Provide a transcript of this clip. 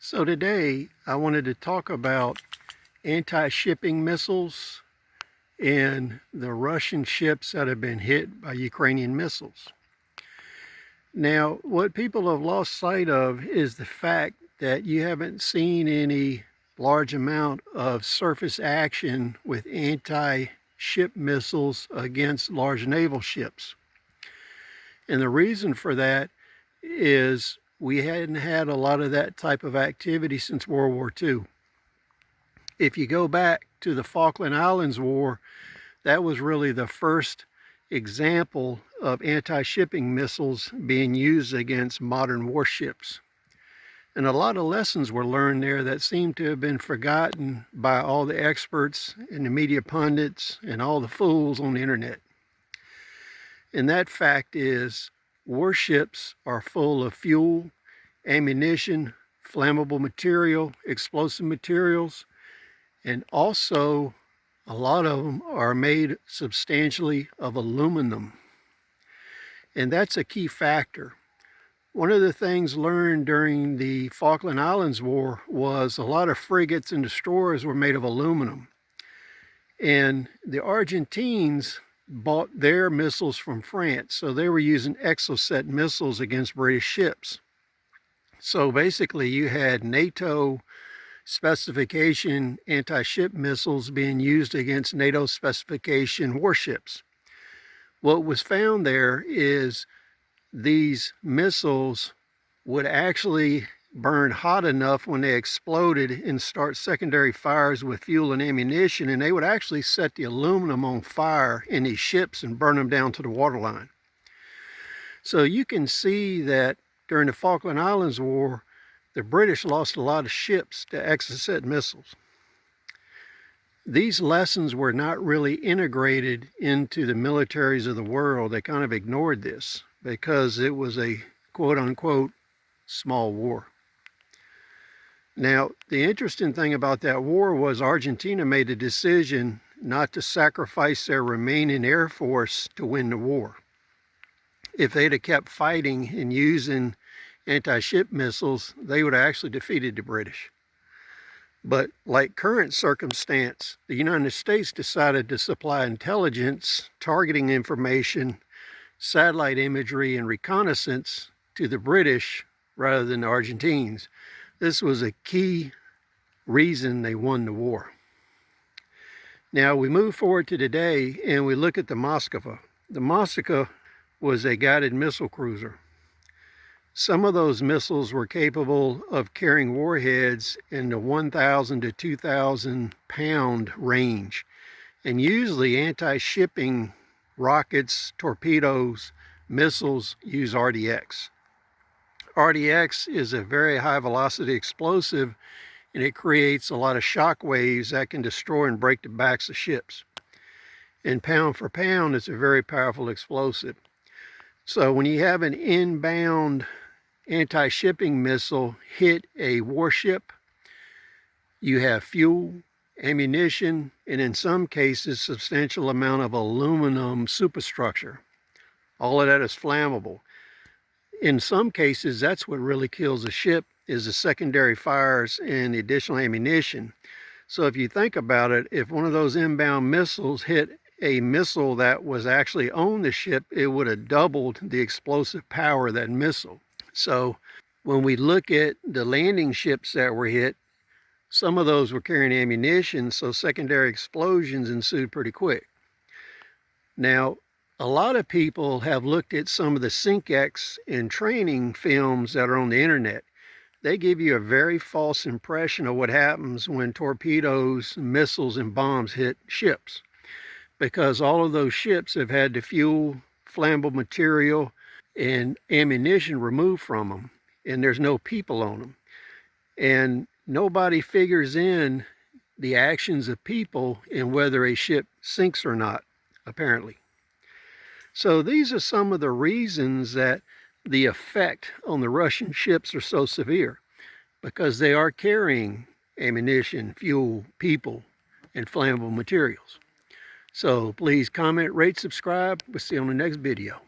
So today I wanted to talk about anti-shipping missiles and the Russian ships that have been hit by Ukrainian missiles. Now, what people have lost sight of is the fact that you haven't seen any large amount of surface action with anti-ship missiles against large naval ships. And the reason for that is we hadn't had a lot of that type of activity since World War II. If you go back to the Falkland Islands War, that was really the first example of anti-shipping missiles being used against modern warships. And a lot of lessons were learned there that seem to have been forgotten by all the experts and the media pundits and all the fools on the internet. And that fact is, warships are full of fuel, ammunition, flammable material, explosive materials, and also a lot of them are made substantially of aluminum. And that's a key factor. One of the things learned during the Falkland Islands War was a lot of frigates and destroyers were made of aluminum. And the Argentines bought their missiles from France, so they were using Exocet missiles against British ships. So basically you had NATO specification anti-ship missiles being used against NATO specification warships. What was found there is these missiles would actually burn hot enough when they exploded and start secondary fires with fuel and ammunition, and they would actually set the aluminum on fire in these ships and burn them down to the waterline. So you can see that during the Falkland Islands War, the British lost a lot of ships to Exocet missiles. These lessons were not really integrated into the militaries of the world. They kind of ignored this because it was a quote-unquote small war. Now, the interesting thing about that war was Argentina made a decision not to sacrifice their remaining air force to win the war. If they'd have kept fighting and using anti-ship missiles, they would have actually defeated the British. But like current circumstance, the United States decided to supply intelligence, targeting information, satellite imagery, and reconnaissance to the British rather than the Argentines. This was a key reason they won the war. Now we move forward to today and we look at the Moskva. The Moskva was a guided missile cruiser. Some of those missiles were capable of carrying warheads in the 1,000 to 2,000 pound range. And usually anti-shipping rockets, torpedoes, missiles use RDX. RDX is a very high velocity explosive, and it creates a lot of shock waves that can destroy and break the backs of ships. And pound for pound, it's a very powerful explosive. So when you have an inbound anti-shipping missile hit a warship, you have fuel, ammunition, and in some cases, substantial amount of aluminum superstructure. All of that is flammable. In some cases, that's what really kills a ship, is the secondary fires and the additional ammunition. So if you think about it, if one of those inbound missiles hit a missile that was actually on the ship, it would have doubled the explosive power of that missile. So when we look at the landing ships that were hit, some of those were carrying ammunition, so secondary explosions ensued pretty quick. Now, a lot of people have looked at some of the SyncX and training films that are on the internet. They give you a very false impression of what happens when torpedoes, missiles, and bombs hit ships, because all of those ships have had the fuel, flammable material, and ammunition removed from them, and there's no people on them. And nobody figures in the actions of people in whether a ship sinks or not, apparently. So these are some of the reasons that the effect on the Russian ships are so severe, because they are carrying ammunition, fuel, people, and flammable materials. So please comment, rate, subscribe. We'll see you on the next video.